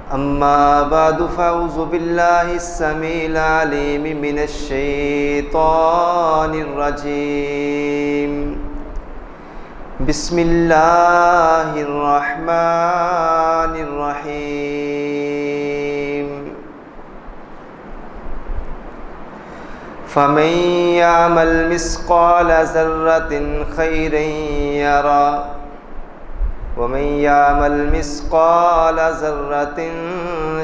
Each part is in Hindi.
अम्मा बादु फ़अऊज़ु बिल्लाहिस्समीइल अलीम मिनश्शैतानिर्रजीम। बिस्मिल्लाहिर्रहमानिर्रहीम। फ़मन यअमल मिस्क़ाल ज़र्रतिन ख़ैरन यरा वमन यअमल मिस्क़ाल ज़र्रतिन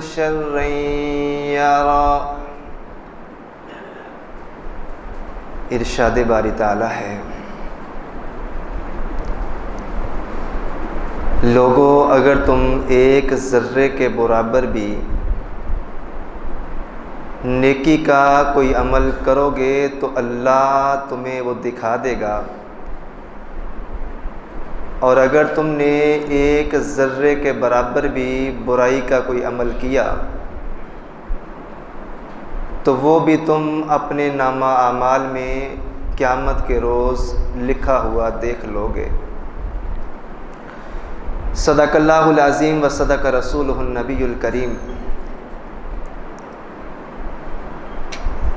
शर्रन यरा। इरशाद बारी ताला है, लोगों अगर तुम एक ज़र्रे के बराबर भी नेकी का कोई अमल करोगे तो अल्लाह तुम्हें वो दिखा देगा, और अगर तुमने एक ज़र्रे के बराबर भी बुराई का कोई अमल किया तो वो भी तुम अपने नामा आमाल में क़यामत के रोज़ लिखा हुआ देख लोगे। सदक़ल्लाहुल अज़ीम व सदक़ रसूलुहुन नबियुल करीम।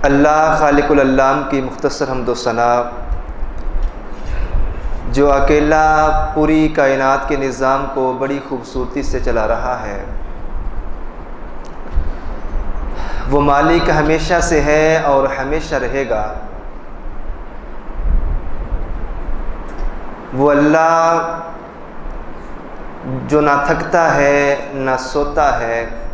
अल्लाह खालिकुल अल्लाम की मुख्तसर हम्द व सना, जो अकेला पूरी कायनात के निज़ाम को बड़ी खूबसूरती से चला रहा है, वो मालिक हमेशा से है और हमेशा रहेगा। वो अल्लाह जो ना थकता है ना सोता है।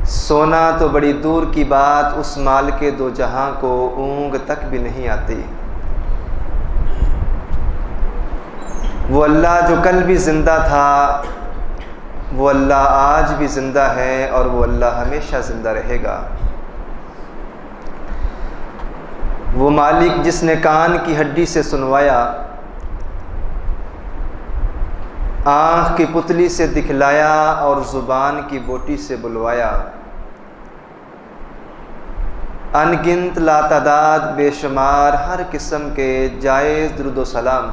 सोना तो बड़ी दूर की बात, उस माल के दो जहां को ऊँग तक भी नहीं आती। वो अल्लाह जो कल भी ज़िंदा था, वो अल्लाह आज भी ज़िंदा है और वो अल्लाह हमेशा ज़िंदा रहेगा। वो मालिक जिसने कान की हड्डी से सुनवाया, आँख की पुतली से दिखलाया और ज़ुबान की बोटी से बुलवाया, अनगिनत लातादाद बेशुमार हर किस्म के जायज़ दुरूद व सलाम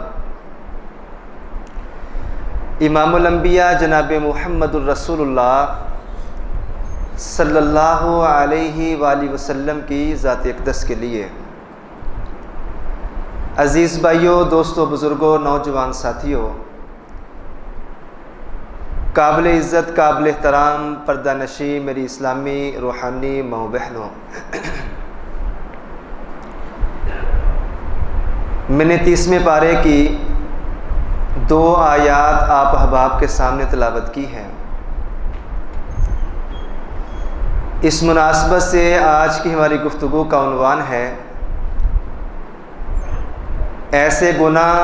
इमामुल अंबिया जनाब मुहम्मदुर रसूलुल्लाह सल्लल्लाहु अलैहि वसल्लम की ज़ात अक़दस के लिए। अज़ीज़ भाइयों, दोस्तों, बुज़ुर्गों, नौजवान साथियों, काबिल इज़्ज़त काबिल एहतराम पर्दा नशी मेरी इस्लामी रूहानी माओ बहनों, मैंने 30वें पारे की 2 आयात आप अहबाब के सामने तिलावत की है। इस मुनासबत से आज की हमारी गुफ्तगू का उन्वान है, ऐसे गुनाह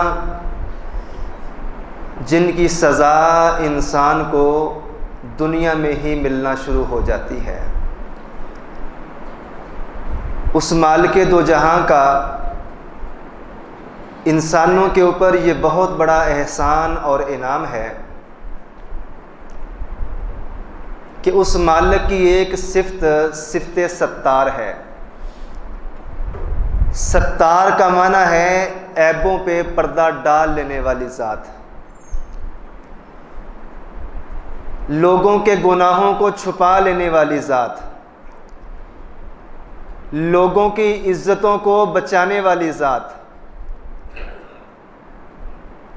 जिनकी सज़ा इंसान को दुनिया में ही मिलना शुरू हो जाती है। उस मालिक दो जहां का इंसानों के ऊपर ये बहुत बड़ा एहसान और इनाम है कि उस मालिक की एक सिफ़त सत्तार है। सत्तार का माना है ऐबों पे पर्दा डाल लेने वाली ज़ात, लोगों के गुनाहों को छुपा लेने वाली ज़ात, लोगों की इज्जतों को बचाने वाली ज़ात।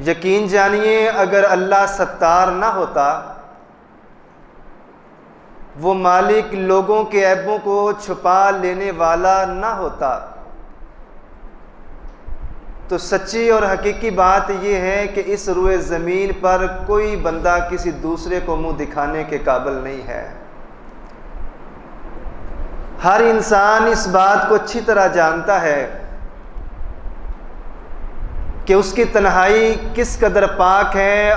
यकीन जानिए, अगर अल्लाह सत्तार ना होता, वो मालिक लोगों के ऐबों को छुपा लेने वाला ना होता, तो सच्ची और हकीकी बात यह है कि इस रुए ज़मीन पर कोई बंदा किसी दूसरे को मुंह दिखाने के काबिल नहीं है। हर इंसान इस बात को अच्छी तरह जानता है कि उसकी तन्हाई किस कदर पाक है,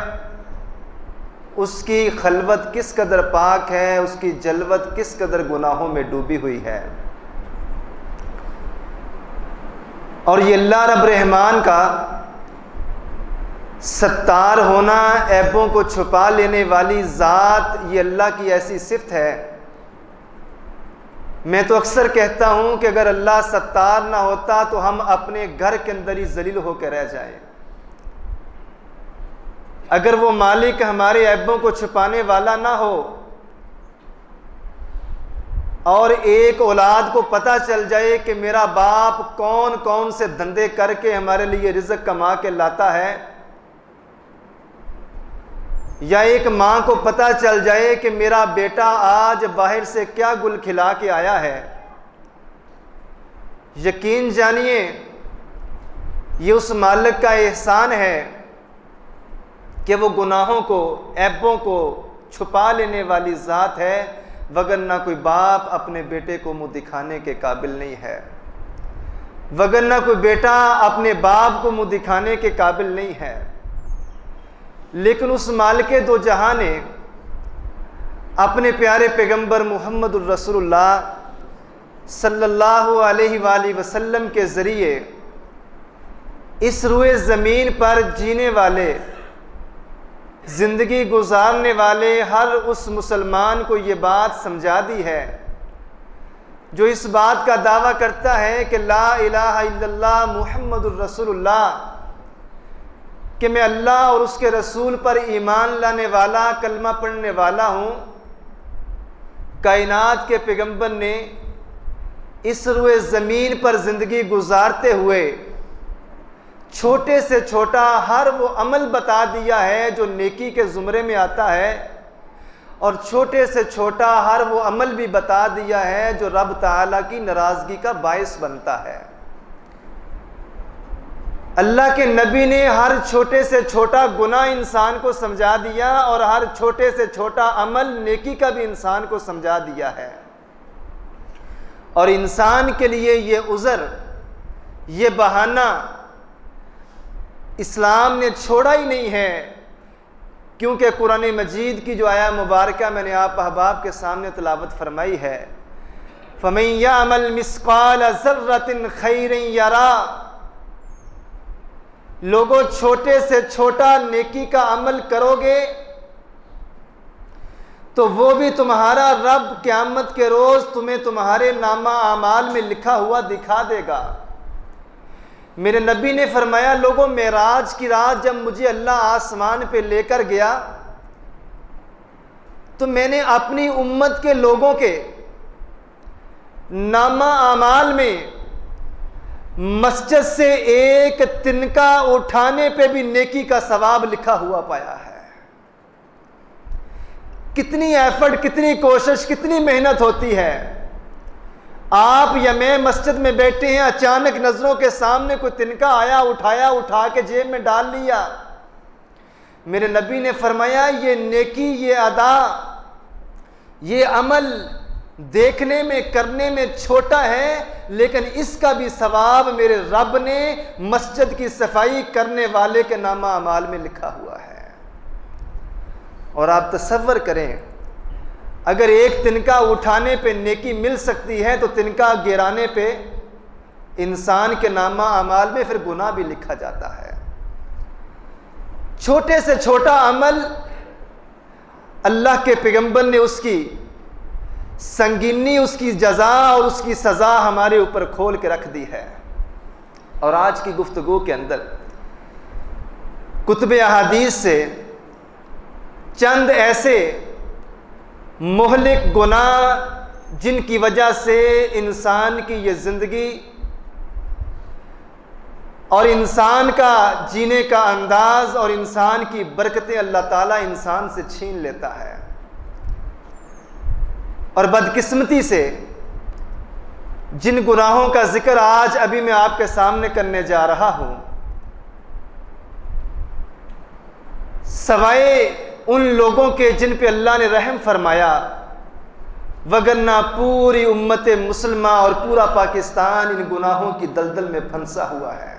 उसकी खलवत किस कदर पाक है, उसकी जलवत किस कदर गुनाहों में डूबी हुई है। और ये अल्लाह रब रहमान का सत्तार होना, ऐबों को छुपा लेने वाली ज़ात, ये अल्लाह की ऐसी सिफ़त है। मैं तो अक्सर कहता हूं कि अगर अल्लाह सत्तार ना होता तो हम अपने घर के अंदर ही जलील होकर रह जाए। अगर वो मालिक हमारे ऐबों को छुपाने वाला ना हो और एक औलाद को पता चल जाए कि मेरा बाप कौन कौन से धंधे करके हमारे लिए रिज़्क़ कमा के लाता है, या एक माँ को पता चल जाए कि मेरा बेटा आज बाहर से क्या गुल खिला के आया है, यकीन जानिए ये उस मालिक का एहसान है कि वो गुनाहों को, ऐबों को छुपा लेने वाली ज़ात है, वगरना कोई बाप अपने बेटे को मुंह दिखाने के काबिल नहीं है, वगरना कोई बेटा अपने बाप को मुंह दिखाने के काबिल नहीं है। लेकिन उस मालिक दो जहां ने अपने प्यारे पैगंबर मुहम्मदुर रसूलुल्लाह सल्लल्लाहु अलैहि वसल्लम के ज़रिए इस रुए ज़मीन पर जीने वाले, ज़िंदगी गुजारने वाले हर उस मुसलमान को ये बात समझा दी है जो इस बात का दावा करता है कि ला इलाहा इल्लल्लाह मुहम्मदुर रसूलुल्लाह, कि मैं अल्लाह और उसके रसूल पर ईमान लाने वाला, कलमा पढ़ने वाला हूँ। कायनात के पैगंबर ने इस रुए ज़मीन पर ज़िंदगी गुजारते हुए छोटे से छोटा हर वो अमल बता दिया है जो नेकी के ज़ुमरे में आता है, और छोटे से छोटा हर वो अमल भी बता दिया है जो रब ताला की नाराज़गी का बायस बनता है। अल्लाह के नबी ने हर छोटे से छोटा गुनाह इंसान को समझा दिया और हर छोटे से छोटा अमल नेकी का भी इंसान को समझा दिया है। और इंसान के लिए ये उज़र, ये बहाना इस्लाम ने छोड़ा ही नहीं है, क्योंकि कुरान मजीद की जो आया मुबारका मैंने आप अहबाब के सामने तिलावत फरमाई है, फमन यअमल मिस्काल ज़र्रतिन खैरन यरा, लोगों छोटे से छोटा नेकी का अमल करोगे तो वो भी तुम्हारा रब क़यामत के रोज़ तुम्हें तुम्हारे नामा आमाल में लिखा हुआ दिखा देगा। मेरे नबी ने फरमाया, लोगों मेराज की रात जब मुझे अल्लाह आसमान पे लेकर गया तो मैंने अपनी उम्मत के लोगों के नामा आमाल में मस्जिद से एक तिनका उठाने पे भी नेकी का सवाब लिखा हुआ पाया है। कितनी एफर्ट, कितनी कोशिश, कितनी मेहनत होती है। आप या मैं मस्जिद में बैठे हैं, अचानक नजरों के सामने कोई तिनका आया, उठाया, उठा के जेब में डाल लिया। मेरे नबी ने फरमाया, ये नेकी, ये अदा, ये अमल देखने में, करने में छोटा है, लेकिन इसका भी सवाब मेरे रब ने मस्जिद की सफाई करने वाले के नामा अमाल में लिखा हुआ है। और आप तसव्वुर करें, अगर एक तिनका उठाने पे नेकी मिल सकती है तो तिनका गिराने पे इंसान के नामा अमाल में फिर गुनाह भी लिखा जाता है। छोटे से छोटा अमल अल्लाह के पैगंबर ने उसकी संगीनी, उसकी जजा और उसकी सज़ा हमारे ऊपर खोल के रख दी है। और आज की गुफ्तगू के अंदर कुतुब अहादीस से चंद ऐसे मोहलिक गुनाह जिनकी वजह से इंसान की ये ज़िंदगी और इंसान का जीने का अंदाज़ और इंसान की बरकतें अल्लाह ताला इंसान से छीन लेता है। और बदकिस्मती से जिन गुनाहों का जिक्र आज अभी मैं आपके सामने करने जा रहा हूं, सवाए उन लोगों के जिन पे अल्लाह ने रहम फरमाया, वगरना पूरी उम्मत मुसलमा और पूरा पाकिस्तान इन गुनाहों की दलदल में फंसा हुआ है।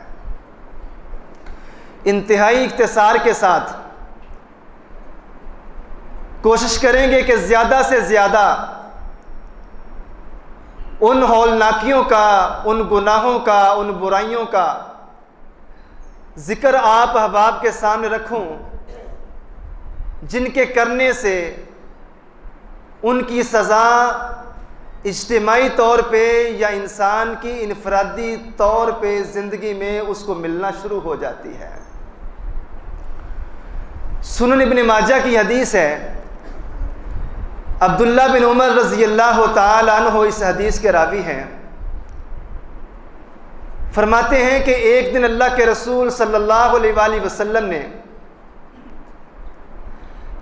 इंतहाई इख्तिसार के साथ कोशिश करेंगे कि ज़्यादा से ज़्यादा उन हौलनाकियों का, उन गुनाहों का, उन बुराइयों का ज़िक्र आप अहबाब के सामने रखूं जिनके करने से उनकी सज़ा इज्तिमाई तौर पे या इंसान की इनफरादी तौर पे ज़िंदगी में उसको मिलना शुरू हो जाती है। सुनन इब्न माजा की हदीस है, अब्दुल्ला बिन उमर रज़ी अल्लाह तआला अन्हु इस हदीस के रावी हैं। फरमाते हैं कि एक दिन अल्लाह के रसूल सल्लल्लाहु अलैहि वसल्लम ने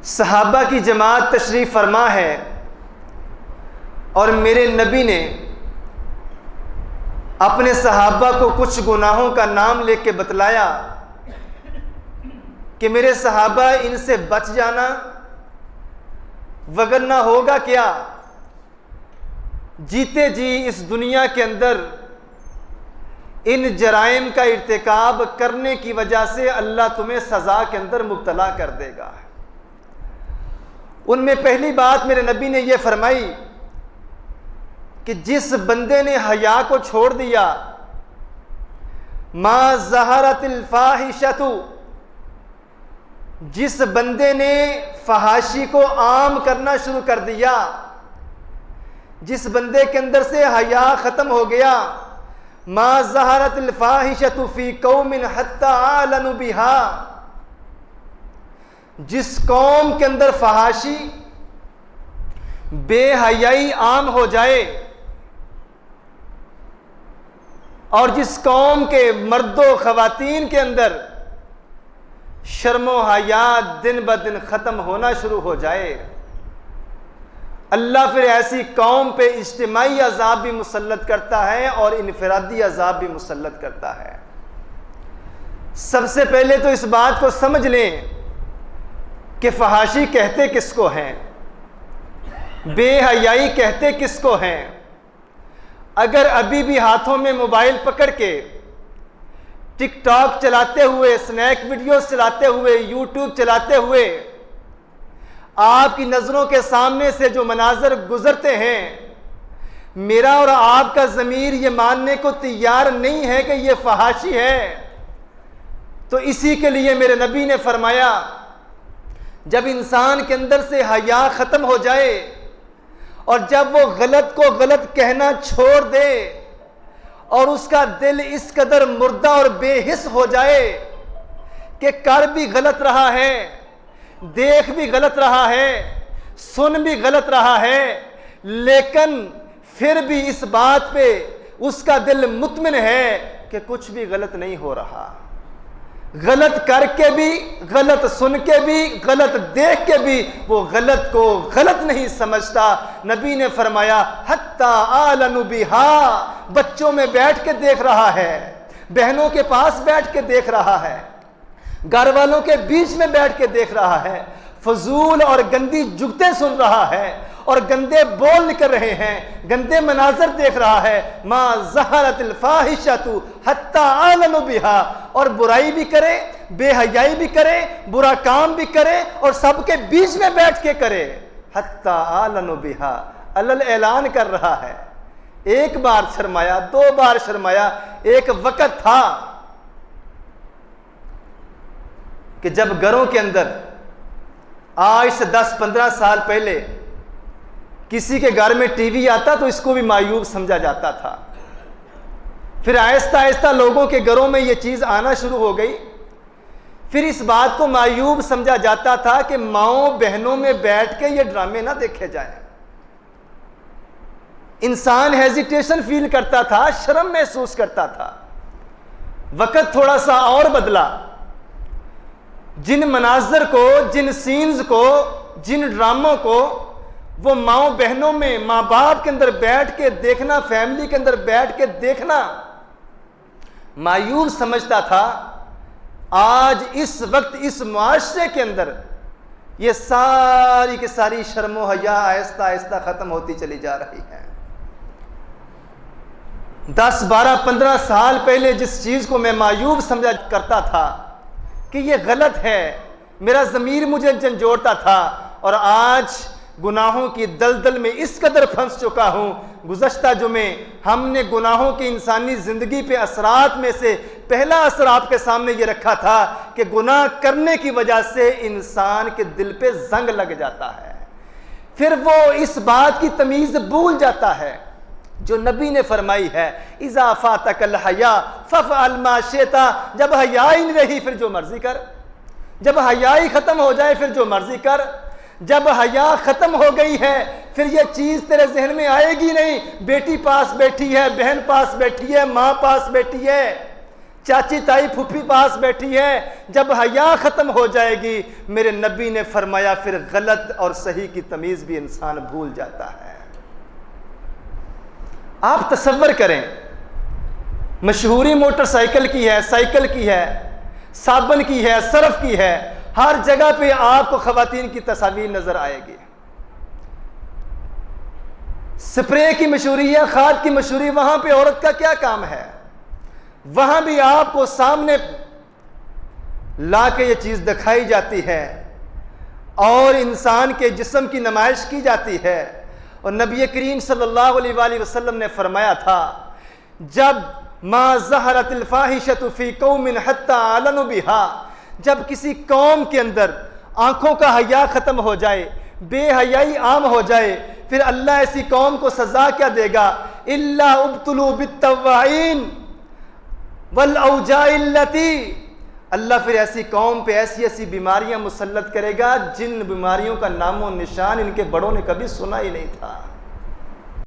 सहाबा की जमात तशरीफ़ फरमा है और मेरे नबी ने अपने सहाबा को कुछ गुनाहों का नाम लेके बतलाया कि मेरे सहाबा इनसे बच जाना, वगरना होगा क्या, जीते जी इस दुनिया के अंदर इन जराइम का इर्तिकाब करने की वजह से अल्लाह तुम्हें सज़ा के अंदर मुब्तला कर देगा। उनमें पहली बात मेरे नबी ने यह फरमाई कि जिस बंदे ने हया को छोड़ दिया, मा ज़हरतिल फाहिशतु, जिस बंदे ने फहाशी को आम करना शुरू कर दिया, जिस बंदे के अंदर से हया ख़त्म हो गया, मा ज़हरतिल फाहिशतु फ़ी कौमिन हत्ता आलनु बिहा, जिस कौम के अंदर फहाशी बेहयाई आम हो जाए और जिस कौम के मर्दों ख़वातीन के अंदर शर्मो हया दिन ब दिन ख़त्म होना शुरू हो जाए, अल्लाह फिर ऐसी कौम पे इज्तिमाई अजाब भी मुसल्लत करता है और इनफरादी अजाब भी मुसल्लत करता है। सबसे पहले तो इस बात को समझ लें कि फहाशी कहते किसको हैं, बेहयाई कहते किसको हैं। अगर अभी भी हाथों में मोबाइल पकड़ के टिकटॉक चलाते हुए, स्नैक वीडियोस चलाते हुए, यूट्यूब चलाते हुए आपकी नज़रों के सामने से जो मनाजर गुजरते हैं, मेरा और आपका ज़मीर ये मानने को तैयार नहीं है कि ये फहाशी है। तो इसी के लिए मेरे नबी ने फरमाया, जब इंसान के अंदर से हया ख़त्म हो जाए और जब वो गलत को गलत कहना छोड़ दे और उसका दिल इस कदर मुर्दा और बेहिस हो जाए कि कर भी गलत रहा है, देख भी गलत रहा है, सुन भी गलत रहा है, लेकिन फिर भी इस बात पे उसका दिल मुतमिन है कि कुछ भी गलत नहीं हो रहा, गलत करके भी, गलत सुन के भी, गलत देख के भी वो गलत को गलत नहीं समझता। नबी ने फरमाया हत्ता आलनु बिहा, बच्चों में बैठ के देख रहा है, बहनों के पास बैठ के देख रहा है, घर वालों के बीच में बैठ के देख रहा है, फजूल और गंदी जुगतें सुन रहा है और गंदे बोल निकल रहे हैं, गंदे मनाजर देख रहा है। मा ज़हरतिल फाहिशतु हत्ता आलनु बिहा, और बुराई भी करे, बेहयाई भी करे, बुरा काम भी करे और सबके बीच में बैठ के करे। हत्ता आलनु बिहा, अलल ऐलान कर रहा है। एक बार शर्माया, दो बार शर्माया। एक वक्त था कि जब घरों के अंदर आज से 10-15 साल पहले किसी के घर में टीवी आता तो इसको भी मायूब समझा जाता था। फिर आहिस्ता आहिस्ता लोगों के घरों में यह चीज आना शुरू हो गई। फिर इस बात को मायूब समझा जाता था कि माओं बहनों में बैठ के ये ड्रामे ना देखे जाएं। इंसान हेजिटेशन फील करता था, शर्म महसूस करता था। वक्त थोड़ा सा और बदला। जिन मनाजर को, जिन सीन्स को, जिन ड्रामों को वो माओ बहनों में, माँ बाप के अंदर बैठ के देखना, फैमिली के अंदर बैठ के देखना मायूब समझता था, आज इस वक्त इस मुआशरे के अंदर ये सारी की सारी शर्मो हया आहिस्ता आहिस्ता खत्म होती चली जा रही है। 10, 12, 15 साल पहले जिस चीज को मैं मायूब समझा करता था कि ये गलत है, मेरा ज़मीर मुझे झंझोड़ता था, और आज गुनाहों की दलदल में इस कदर फंस चुका हूँ। गुज़श्ता जुमे हमने गुनाहों की इंसानी ज़िंदगी पे असरात में से पहला असर आपके सामने ये रखा था कि गुनाह करने की वजह से इंसान के दिल पे जंग लग जाता है। फिर वो इस बात की तमीज़ भूल जाता है जो नबी ने फरमाई है, इज़ा फातकल हया फफ़अल मा शिता, जब हया ही नहीं रही फिर जो मर्जी कर। जब हया ही खत्म हो जाए फिर जो मर्जी कर। जब हया खत्म हो गई है फिर ये चीज तेरे जहन में आएगी नहीं। बेटी पास बैठी है, बहन पास बैठी है, माँ पास बैठी है, चाची ताई फूफी पास बैठी है। जब हया खत्म हो जाएगी, मेरे नबी ने फरमाया, फिर गलत और सही की तमीज भी इंसान भूल जाता है। आप तसव्वुर करें, मशहूरी मोटरसाइकिल की है, साइकिल की है, साबुन की है, सर्फ की है, हर जगह पे आपको खवातीन की तस्वीर नजर आएगी। स्प्रे की मशहूरी है, खाद की मशहूरी, वहां पे औरत का क्या काम है? वहां भी आपको सामने ला के ये चीज दिखाई जाती है और इंसान के जिस्म की नुमाइश की जाती है। और नबी करीम सल्लल्लाहु अलैहि वसल्लम ने फरमाया था, जब मा ज़हरतिल फ़ाहिशतु फ़ी कौमिन हत्ता अलनु बिहा, जब किसी कौम के अंदर आंखों का हया खत्म हो जाए, बेहयाई आम हो जाए, फिर अल्लाह ऐसी कौम को सजा क्या देगा? इल्ला उब्तुलू बित्तवाइन वल औजाइल्लती, अल्लाह फिर ऐसी कौम पे ऐसी ऐसी बीमारियां मुसल्लत करेगा जिन बीमारियों का नामो निशान इनके बड़ों ने कभी सुना ही नहीं था।